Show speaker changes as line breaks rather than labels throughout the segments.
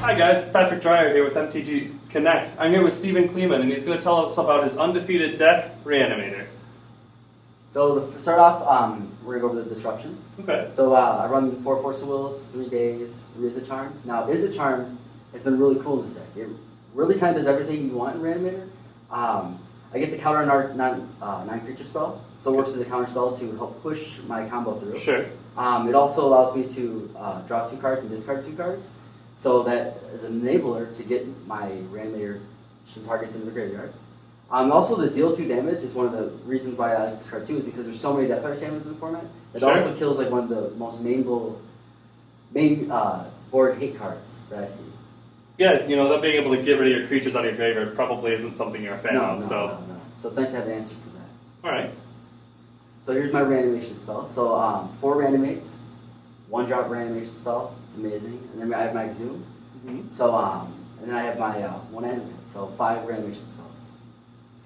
Hi guys, it's Patrick Dreyer here with MTG Connect. I'm here with Stephen Kleeman, and he's going to tell us about his undefeated deck, ReAnimator.
So to start off, we're going to go over the disruption.
Okay.
So I run 4 Force of Wills, 3 Daze, 3 Izzet Charm. Now Izzet Charm has been really cool in this deck. It really kind of does everything you want in ReAnimator. I get to counter a non-creature spell, so it works as a counter spell to help push my combo through.
Sure.
It also allows me to draw 2 cards and discard 2 cards. So that is an enabler to get my ReAnimator targets into the graveyard. Also, the deal 2 damage is one of the reasons why I like this card too, is because there's so many Death Touch damage in the format. It also kills like one of the most main board hate cards that I see.
Yeah, you know, that being able to get rid of your creatures out of your graveyard probably isn't something you're a fan of.
No. So it's nice to have the answer for that.
All right.
So here's my reanimation spell. So 4 reanimates, 1-drop reanimation spell. It's amazing. And then I have my Exhume. So and then I have my 1 animate. So 5 reanimation spells.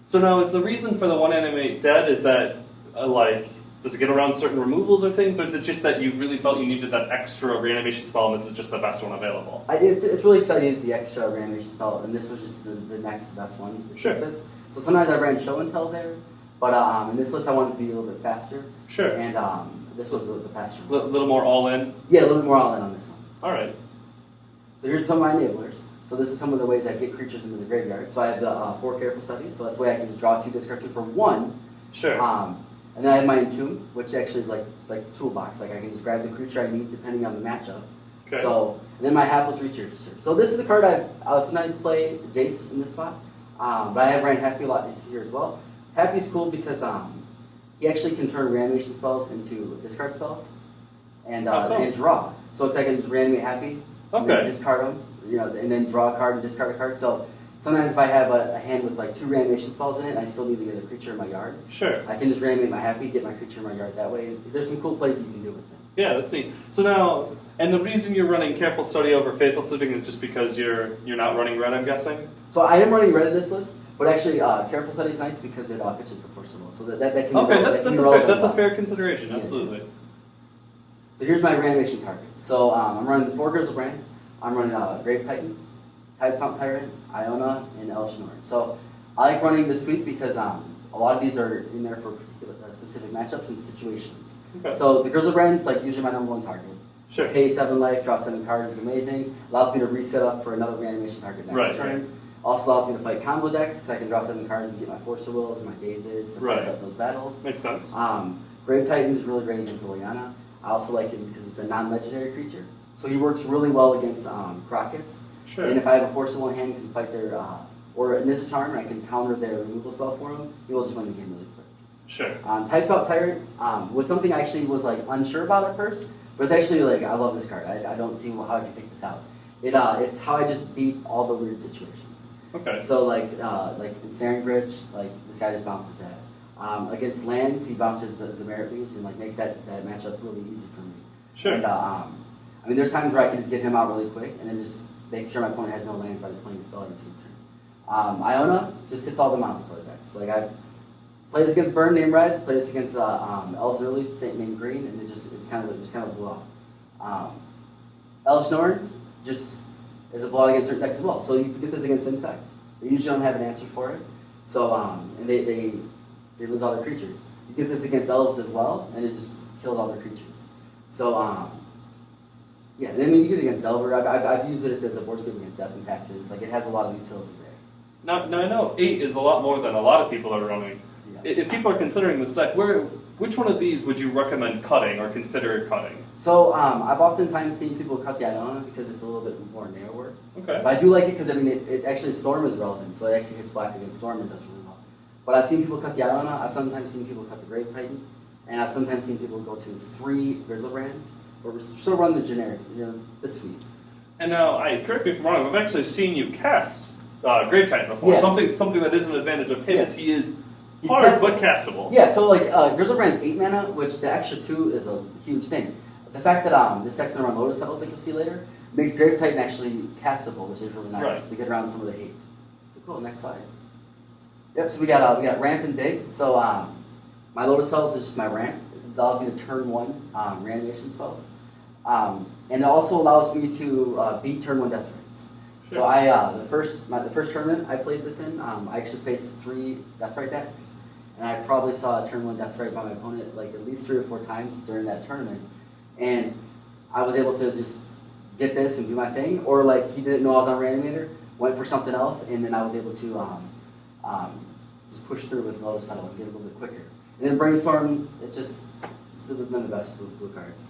So now, is the reason for the 1 Animate Dead, is that, does it get around certain removals or things, or is it just that you really felt you needed that extra reanimation spell and this is just the best one available?
It's really exciting, the extra reanimation spell, and this was just the next best one.
Sure.
This. So sometimes I ran Show and Tell there, but in this list I wanted to be a little bit faster.
Sure.
And this was the faster
one. A little more all-in?
Yeah, a little bit more all-in on this one.
All right.
So here's some of my enablers. So this is some of the ways I get creatures into the graveyard. So I have the 4 Careful Studies, so that's the way I can just draw 2, discard 2 for 1.
Sure.
And then I have my Entomb, which actually is like the toolbox. Like I can just grab the creature I need depending on the matchup.
Okay.
So, and then my Hapless Researcher. So this is the card I'll sometimes play Jace in this spot. But I have ran Happy a lot this year as well. Happy's cool because he actually can turn reanimation spells into discard spells and draw. So it's like I can just reanimate Happy, and then discard them, and then draw a card and discard a card. So sometimes if I have a hand with like 2 reanimation spells in it, and I still need to get a creature in my yard.
Sure.
I can just reanimate my Happy, get my creature in my yard that way. There's some cool plays you can do with it.
Yeah, that's neat. So now, and the reason you're running Careful Study over Faithful Sleeping is just because you're not running red, I'm guessing?
So I am running red in this list, but actually Careful Study is nice because it pitches the Force of Will. So that can
okay, that's a fair consideration, yeah. Absolutely.
So here's my reanimation target. So I'm running the 4 Griselbrand, I'm running Grave Titan, Tidespout Tyrant, Iona, and Elesh. So I like running this week because a lot of these are in there for particular specific matchups and situations.
Okay.
So the Griselbrand's like usually my #1 target.
Sure.
Pay 7 life, draw 7 cards is amazing. Allows me to reset up for another reanimation target next turn.
Right.
Also allows me to fight combo decks because I can draw 7 cards and get my Force of Wills and my Dazes to fight up those battles.
Makes sense.
Grave Titan is really great against Iona. I also like him because it's a non-legendary creature. So he works really well against Crocus.
Sure.
And if I have a Force of Will in hand, I can fight their, or an Izzet Charm, and I can counter their removal spell for him, he will just win the game really quick.
Sure.
Tidespout Tyrant was something I actually was unsure about at first, but it's actually I love this card. I don't see how I can pick this out. It's how I just beat all the weird situations.
Okay.
So in Snaring Bridge, this guy just bounces that. Against lands, he bounces the Merit Leech and makes that matchup really easy for me.
Sure.
And there's times where I can just get him out really quick and then just make sure my opponent has no lands by just playing the spell every single turn. Iona just hits all the mountain color decks. I've played this against Burn named Red, played this against Elves early, Saint named Green, and it's kind of blew off. Elesh Norn just is a blowout against certain decks as well. So you can get this against Infect. They usually don't have an answer for it. So and they lose all their creatures. You get this against Elves as well, and it just kills all their creatures. So yeah, and then when you get it against Delver, I've used it as a board sleep against Death and Taxes. It has a lot of utility there.
Now I know 8 is a lot more than a lot of people are running. Yeah. If people are considering this deck, which one of these would you recommend cutting or consider cutting?
So I've oftentimes seen people cut the Iona because it's a little bit more narrower.
Okay.
But I do like it because it actually Storm is relevant, so it actually hits black against Storm and does really well. But I've seen people cut the Iona. I've sometimes seen people cut the Grave Titan, and I've sometimes seen people go to 3 Griselbrands. But we're still running the generic, this week. And
now, correct me if I'm wrong, I've actually seen you cast Grave Titan before.
Yeah.
Something that is an advantage of him is he's hard but castable.
Yeah, so Griselbrand's 8 mana, which the extra 2 is a huge thing. The fact that this deck's gonna run Lotus Petals, like you'll see later, makes Grave Titan actually castable, which is really nice to get around some of the hate. So cool, next slide. Yep, so we got Ramp and Dig. So my Lotus Petals is just my ramp. It allows me to turn 1 reanimation spells. And it also allows me to beat turn 1 death rates. So I the first tournament I played this in, I actually faced 3 Deathrite decks, and I probably saw a turn 1 Deathrite by my opponent like at least 3 or 4 times during that tournament, and I was able to just get this and do my thing, or like he didn't know I was on Reanimator, went for something else, and then I was able to just push through with Lotus Petal and get a little bit quicker. And then Brainstorm, it's been the best blue cards.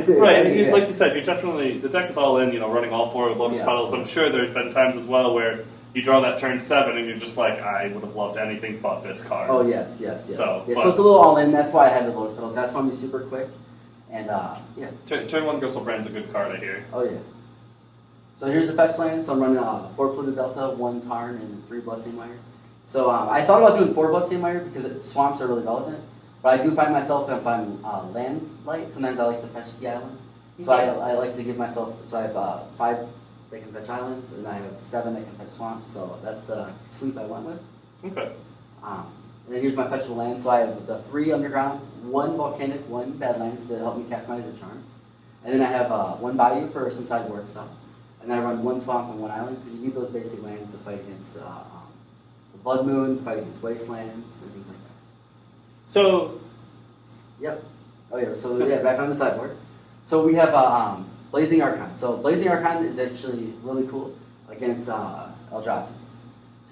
Right, and like you said, you're definitely, the deck is all in, running all 4 with Lotus Petals. I'm sure there's been times as well where you draw that turn 7 and you're just like, I would have loved anything but this card.
Oh, yes.
So,
yeah, so it's a little all in, that's why I had the Lotus Petals. That's why I'm super quick. And yeah.
Turn 1 Griselbrand's a good card, I hear.
Oh, yeah. So here's the fetch land. So I'm running 4 Polluted Delta, 1 Tarn, and 3 Bloodstained Mire. So I thought about doing 4 Bloodstained Mire because swamps are really relevant. But I do find myself, if I'm land light, sometimes I like to fetch the island. So I like to give myself, so I have 5 that can fetch islands, and I have 7 that can fetch swamps. So that's the sweep I went with.
Okay.
And then here's my fetchable land. So I have the 3 underground, 1 volcanic, 1 badlands that help me cast my Izzet Charm. And then I have 1 bayou for some sideboard stuff. And then I run 1 swamp and 1 island because you need those basic lands to fight against the Blood Moon, to fight against wastelands, and things like that.
So,
yep. Oh yeah. So yeah, back on the sideboard. So we have Blazing Archon. So Blazing Archon is actually really cool against Eldrazi. So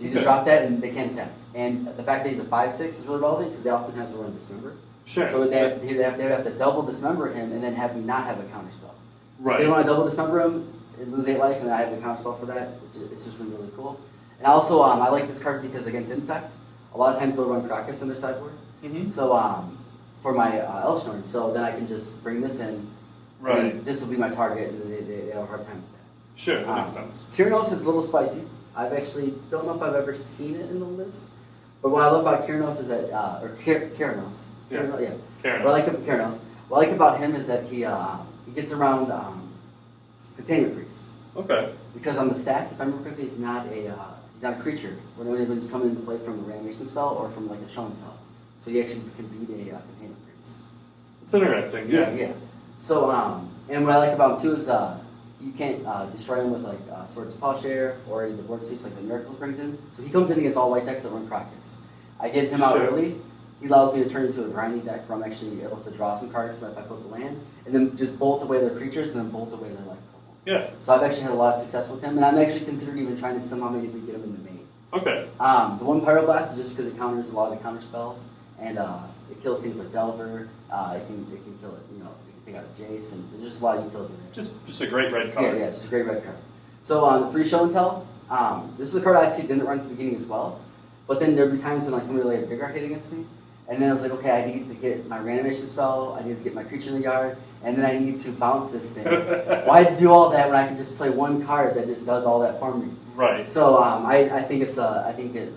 you just drop that and they can't attack. And the fact that he's a 5/6 is really relevant because they oftentimes will run Dismember.
Sure.
So they would have to double Dismember him and then have me not have a counter spell. So
right.
if they want to double Dismember him and lose 8 life and then I have a counter spell for that, it's just been really cool. And also I like this card because against Infect, a lot of times they'll run Krakus in their sideboard.
Mm-hmm.
So for my Elesh Norn, so then I can just bring this in.
Right.
And this will be my target, and they have a hard time with that.
Sure, that makes sense.
Keranos is a little spicy. I've actually don't know if I've ever seen it in the list. But what I love about Keranos is that, Keranos.
Yeah.
Keranos. What I like about him is that he gets around Containment Priest.
Okay.
Because on the stack, if I remember correctly, he's not a creature. When it would just come into play from a reanimation spell or from like a shown spell. So he actually can beat a Containment Priest.
It's interesting, yeah.
Yeah. So, and what I like about him too is you can't destroy him with like Swords of Plowshare or the board sweeps like the Miracles brings in. So he comes in against all white decks that run Krakus. I get him out early. He allows me to turn into a grinding deck where I'm actually able to draw some cards if I flip the land, and then just bolt away their creatures and then bolt away their life total.
Yeah.
So I've actually had a lot of success with him, and I'm actually considering even trying to somehow maybe get him in the main.
Okay.
The 1 Pyroblast is just because it counters a lot of the counter spells, and it kills things like Delver. It can kill it, They got a Jace, and there's just a lot of utility there.
Just a great red card.
Yeah, just a great red card. So the 3 Show and Tell, this is a card I actually didn't run at the beginning as well, but then there'd be times when like somebody laid a big arcade against me, and then I was like, okay, I need to get my reanimation spell, I need to get my creature in the yard, and then I need to bounce this thing. Why do all that when I can just play 1 card that just does all that for me?
Right.
So I think it's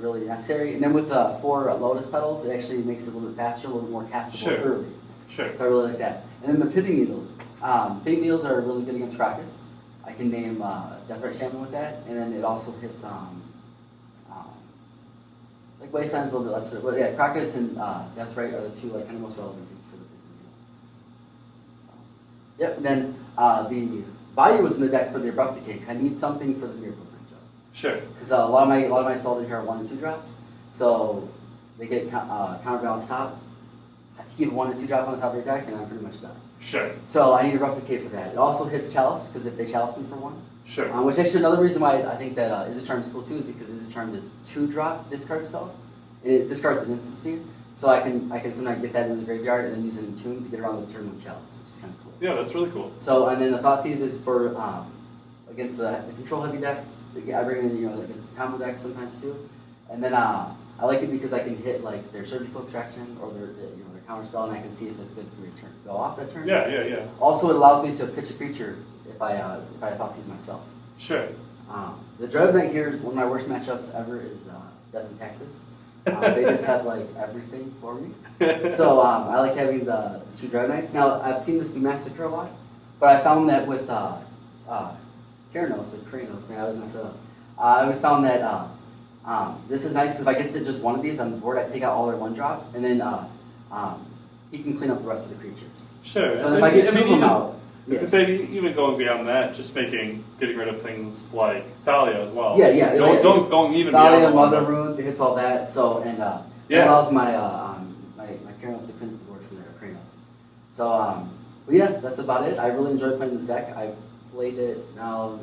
really necessary, and then with the 4 Lotus Petals, it actually makes it a little bit faster, a little bit more castable early.
Sure.
So I really like that. And then the Pithing Needles. Pithing Needles are really good against Krakus. I can name Deathrite Shaman with that, and then it also hits like Wasteland's a little bit less, but yeah, Krakus and Deathrite are the 2 like kind of most relevant things for the Pithing Needle. So, yep. And then the Bayou was in the deck for the Abrupt Decay. I need something for the Miracles matchup.
Sure.
Because a lot of my spells in here are 1 and 2 drops, so they get counterbalance top. Keep 1 and 2 drop on the top of your deck, and I'm pretty much done.
Sure.
So I need Abrupt Decay for that. It also hits Chalice, because if they Chalice me for 1.
Sure.
Which actually another reason why I think that Izzet Charm is cool too is because Izzet Charm is a 2-drop discard spell. It discards an instant speed, so I can sometimes get that in the graveyard and then use it in Entomb to get around the turn with Chalice, which is kind of cool.
Yeah, that's really cool.
So and then the Thoughtseize is for against the control heavy decks. I bring in against the combo decks sometimes too, and then I like it because I can hit like their Surgical Extraction or their counter spell, and I can see if it's good for your turn. Go off that turn.
Yeah.
Also, it allows me to pitch a creature if I Thoughtseize myself.
Sure.
The Dread Knight here is one of my worst matchups ever. Is Death in Texas. They just have like everything for me. So I like having the 2 Dread Knights. Now I've seen this be Massacre a lot, but I found that with Keranos or Keranos, man, I was messed up. I always found that this is nice because if I get to just one of these on the board, I take out all their 1-drops, and then he can clean up the rest of the creatures.
Sure.
So if I get 2 of them out,
I was gonna say, even going beyond that, just getting rid of things like Thalia as well.
Yeah.
Going even
Thalia,
beyond
Mother Runes, it hits all that. So it allows my Keranos to print the board from there, Keranos. So but yeah, that's about it. I really enjoy playing this deck. I've played it now,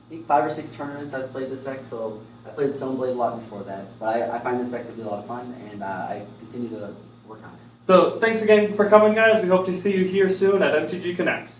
I think 5 or 6 tournaments I've played this deck. So I played Stoneblade a lot before that, but I find this deck to be a lot of fun, and I continue to work on it.
So thanks again for coming, guys. We hope to see you here soon at MTG Connect.